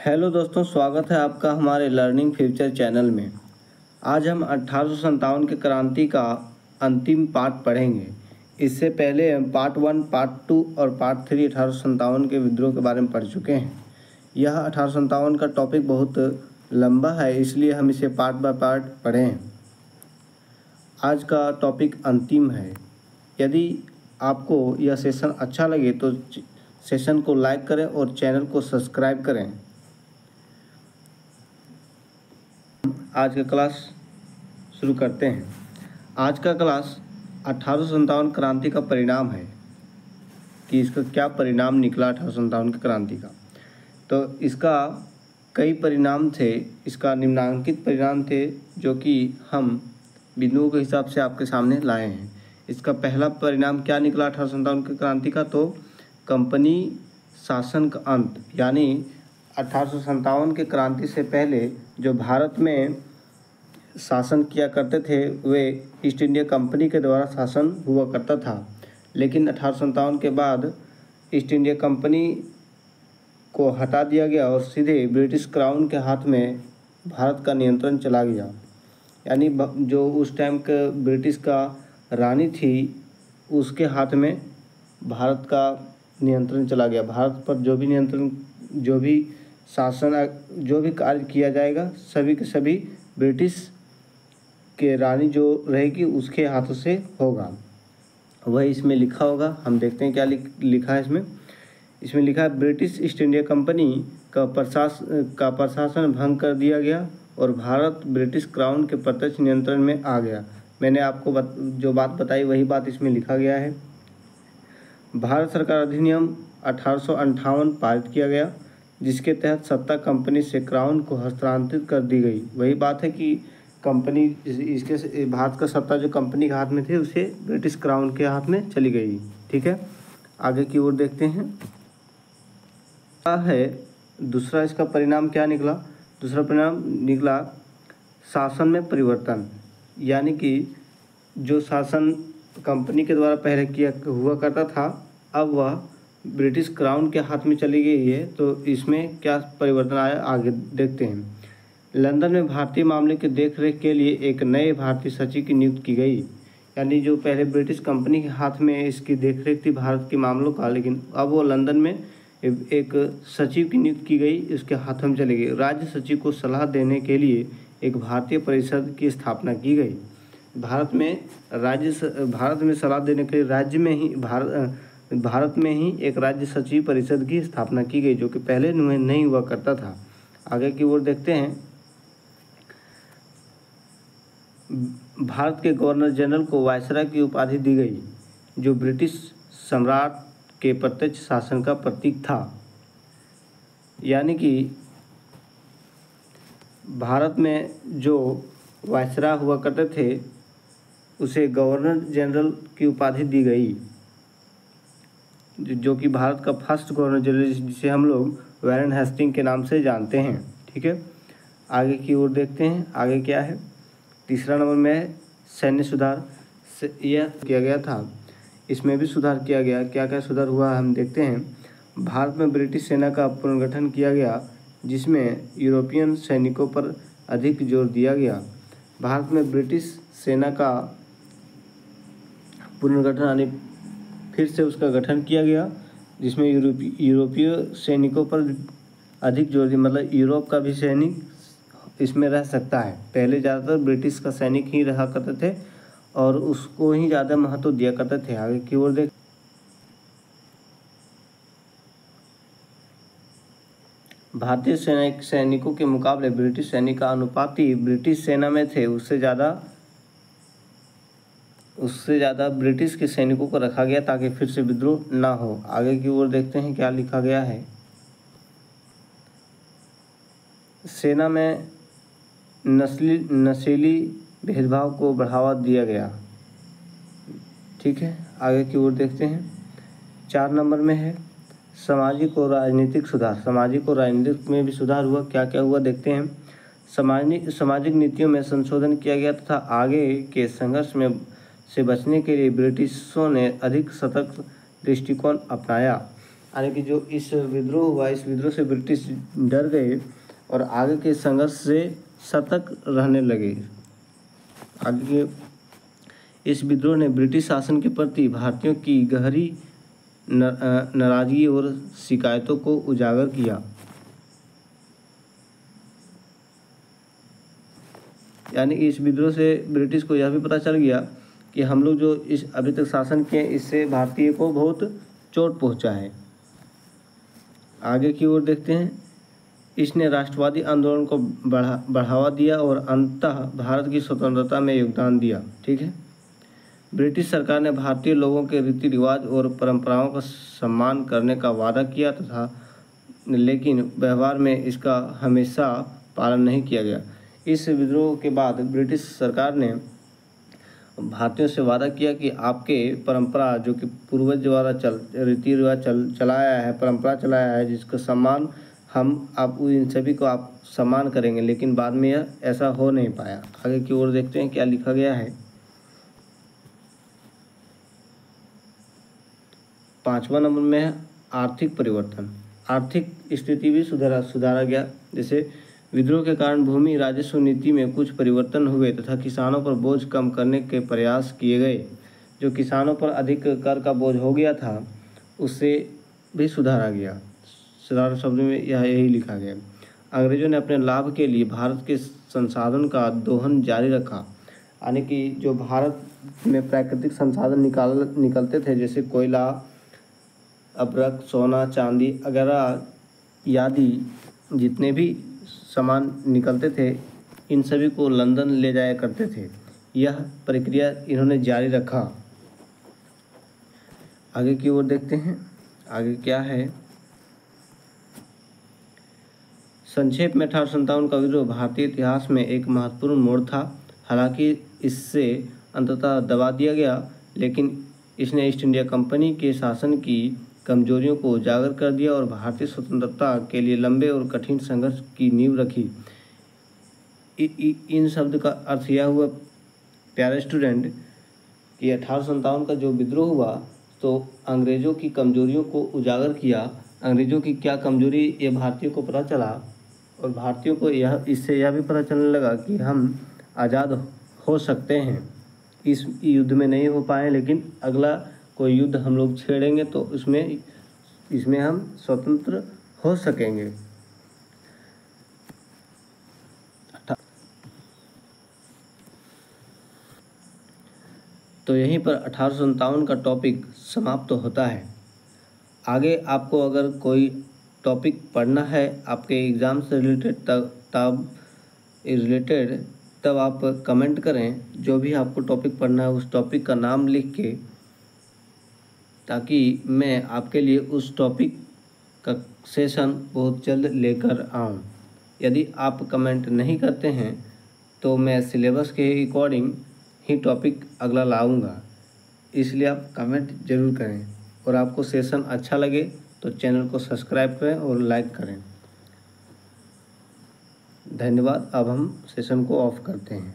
Hello दोस्तों, स्वागत है आपका हमारे लर्निंग फ्यूचर चैनल में। आज हम 1857 के क्रांति का अंतिम पार्ट पढ़ेंगे। इससे पहले हम पार्ट 1, पार्ट 2 और पार्ट 3 1857 के विद्रोह के बारे में पढ़ चुके हैं। यह 1857 का टॉपिक बहुत लंबा है, इसलिए हम इसे पार्ट बाय पार्ट पढ़ें। आज का टॉपिक अंतिम है। यदि आपको यह सेशन अच्छा लगे तो सेशन को लाइक करें और चैनल को सब्सक्राइब करें। आज का क्लास शुरू करते हैं। आज का क्लास 1857 क्रांति का परिणाम है कि इसका क्या परिणाम निकला 1857 की क्रांति का। तो इसका कई परिणाम थे, इसका निम्नलिखित परिणाम थे जो कि हम बिंदुओं के हिसाब से आपके सामने लाए हैं। इसका पहला परिणाम क्या निकला 1857 की क्रांति का, तो कंपनी शासन का अंत। यानी 1857 के क्रांति से पहले जो भारत में शासन किया करते थे वे ईस्ट इंडिया कंपनी के द्वारा शासन हुआ करता था। लेकिन 1857 के बाद ईस्ट इंडिया कंपनी को हटा दिया गया और सीधे ब्रिटिश क्राउन के हाथ में भारत का नियंत्रण चला गया। यानी जो उस टाइम के ब्रिटिश का रानी थी उसके हाथ में भारत का नियंत्रण चला गया। भारत पर जो भी नियंत्रण, जो भी शासन, जो भी कार्य किया जाएगा सभी के सभी ब्रिटिश के रानी जो रहेगी उसके हाथों से होगा। वही इसमें लिखा होगा, हम देखते हैं क्या लिखा है इसमें। इसमें लिखा है ब्रिटिश ईस्ट इंडिया कंपनी का प्रशासन भंग कर दिया गया और भारत ब्रिटिश क्राउन के प्रत्यक्ष नियंत्रण में आ गया। मैंने आपको जो बात बताई वही बात इसमें लिखा गया है। भारत सरकार अधिनियम 1858 पारित किया गया जिसके तहत सत्ता कंपनी से क्राउन को हस्तांतरित कर दी गई। वही बात है कि कंपनी इसके भारत का सत्ता जो कंपनी के हाथ में थे उसे ब्रिटिश क्राउन के हाथ में चली गई। ठीक है, आगे की ओर देखते हैं। दूसरा इसका परिणाम क्या निकला। दूसरा परिणाम निकला शासन में परिवर्तन। यानी कि जो शासन कंपनी के द्वारा पहले किया हुआ करता था अब वह ब्रिटिश क्राउन के हाथ में चली गई है। तो इसमें क्या परिवर्तन आया आगे देखते हैं। लंदन में भारतीय मामले की देखरेख के लिए एक नए भारतीय सचिव की नियुक्ति की गई। यानी जो पहले ब्रिटिश कंपनी के हाथ में इसकी देखरेख थी भारत के मामलों का, लेकिन अब वो लंदन में एक सचिव की नियुक्ति की गई, इसके हाथों में चली गई। राज्य सचिव को सलाह देने के लिए एक भारतीय परिषद की स्थापना की गई। भारत में सलाह देने के लिए भारत में ही एक राज्य सचिव परिषद की स्थापना की गई जो कि पहले नहीं हुआ करता था। आगे की ओर देखते हैं। भारत के गवर्नर जनरल को वायसराय की उपाधि दी गई जो ब्रिटिश सम्राट के प्रत्यक्ष शासन का प्रतीक था। यानी कि भारत में जो वायसराय हुआ करते थे उसे गवर्नर जनरल की उपाधि दी गई जो कि भारत का फर्स्ट गवर्नर जनरल जिसे हम लोग वारेन हेस्टिंग के नाम से जानते हैं। ठीक है, आगे की ओर देखते हैं। आगे क्या है, तीसरा नंबर में है सैन्य सुधार। यह किया गया था, इसमें भी सुधार किया गया। क्या क्या सुधार हुआ हम देखते हैं। भारत में ब्रिटिश सेना का पुनर्गठन किया गया जिसमें यूरोपियन सैनिकों पर अधिक जोर दिया गया। भारत में ब्रिटिश सेना का पुनर्गठन यानी फिर से उसका गठन किया गया जिसमें यूरोपीय सैनिकों पर अधिक जोर दिया। मतलब यूरोप का भी सैनिक इसमें रह सकता है। पहले ज़्यादातर ब्रिटिश का सैनिक ही रहा करते थे और उसको ही ज़्यादा महत्व दिया करते थे। आगे की ओर देख, भारतीय सैनिकों के मुकाबले ब्रिटिश सैनिक का अनुपाति ब्रिटिश सेना में थे उससे ज़्यादा ब्रिटिश के सैनिकों को रखा गया ताकि फिर से विद्रोह ना हो। आगे की ओर देखते हैं क्या लिखा गया है। सेना में नस्ली भेदभाव को बढ़ावा दिया गया। ठीक है, आगे की ओर देखते हैं। 4 नंबर में है सामाजिक और राजनीतिक सुधार। सामाजिक और राजनीतिक में भी सुधार हुआ। क्या क्या हुआ देखते हैं। सामाजिक नीतियों में संशोधन किया गया तथा आगे के संघर्ष में से बचने के लिए ब्रिटिशों ने अधिक सतर्क दृष्टिकोण अपनाया। यानी कि जो इस विद्रोह हुआ, इस विद्रोह से ब्रिटिश डर गए और आगे के संघर्ष से सतर्क रहने लगे। आगे के इस विद्रोह ने ब्रिटिश शासन के प्रति भारतीयों की गहरी नाराजगी और शिकायतों को उजागर किया। यानी इस विद्रोह से ब्रिटिश को यह भी पता चल गया कि हम लोग जो इस अभी तक शासन किए, इससे भारतीय को बहुत चोट पहुंचा है। आगे की ओर देखते हैं। इसने राष्ट्रवादी आंदोलन को बढ़ावा दिया और अंततः भारत की स्वतंत्रता में योगदान दिया। ठीक है। ब्रिटिश सरकार ने भारतीय लोगों के रीति रिवाज और परंपराओं का सम्मान करने का वादा किया तथा लेकिन व्यवहार में इसका हमेशा पालन नहीं किया गया। इस विद्रोह के बाद ब्रिटिश सरकार ने भारतीयों से वादा किया कि आपके परंपरा जो कि पूर्वज द्वारा रीति रिवाज चलाया है, परंपरा चलाया है, जिसका सम्मान आप इन सभी को आप सम्मान करेंगे, लेकिन बाद में यह ऐसा हो नहीं पाया। आगे की ओर देखते हैं क्या लिखा गया है। 5वां नंबर में है आर्थिक परिवर्तन। आर्थिक स्थिति भी सुधारा गया। जैसे विद्रोह के कारण भूमि राजस्व नीति में कुछ परिवर्तन हुए तथा किसानों पर बोझ कम करने के प्रयास किए गए। जो किसानों पर अधिक कर का बोझ हो गया था, उससे भी सुधारा गया। साधारण शब्दों में यही लिखा गया। अंग्रेजों ने अपने लाभ के लिए भारत के संसाधन का दोहन जारी रखा। यानी कि जो भारत में प्राकृतिक संसाधन निकलते थे, जैसे कोयला, अभ्रक, सोना, चांदी वगैरह आदि जितने भी सामान निकलते थे, इन सभी को लंदन ले जाया करते थे। यह प्रक्रिया इन्होंने जारी रखा। आगे की ओर देखते हैं। आगे क्या है। संक्षेप में 1857 का विद्रोह भारतीय इतिहास में एक महत्वपूर्ण मोड़ था। हालांकि इससे अंततः दबा दिया गया, लेकिन इसने ईस्ट इंडिया कंपनी के शासन की कमजोरियों को उजागर कर दिया और भारतीय स्वतंत्रता के लिए लंबे और कठिन संघर्ष की नींव रखी। इन शब्द का अर्थ यह हुआ प्यारे स्टूडेंट कि 1857 का जो विद्रोह हुआ तो अंग्रेज़ों की कमजोरियों को उजागर किया। अंग्रेज़ों की क्या कमजोरी ये भारतीयों को पता चला और भारतीयों को इससे यह भी पता चलने लगा कि हम आज़ाद हो सकते हैं। इस युद्ध में नहीं हो पाए, लेकिन अगला कोई युद्ध हम लोग छेड़ेंगे तो इसमें हम स्वतंत्र हो सकेंगे। तो यहीं पर 1857 का टॉपिक समाप्त होता है। आगे आपको अगर कोई टॉपिक पढ़ना है आपके एग्ज़ाम से रिलेटेड तब आप कमेंट करें। जो भी आपको टॉपिक पढ़ना है उस टॉपिक का नाम लिख के, ताकि मैं आपके लिए उस टॉपिक का सेशन बहुत जल्द लेकर आऊँ। यदि आप कमेंट नहीं करते हैं तो मैं सिलेबस के अकॉर्डिंग ही टॉपिक अगला लाऊंगा। इसलिए आप कमेंट ज़रूर करें और आपको सेशन अच्छा लगे तो चैनल को सब्सक्राइब करें और लाइक करें। धन्यवाद। अब हम सेशन को ऑफ करते हैं।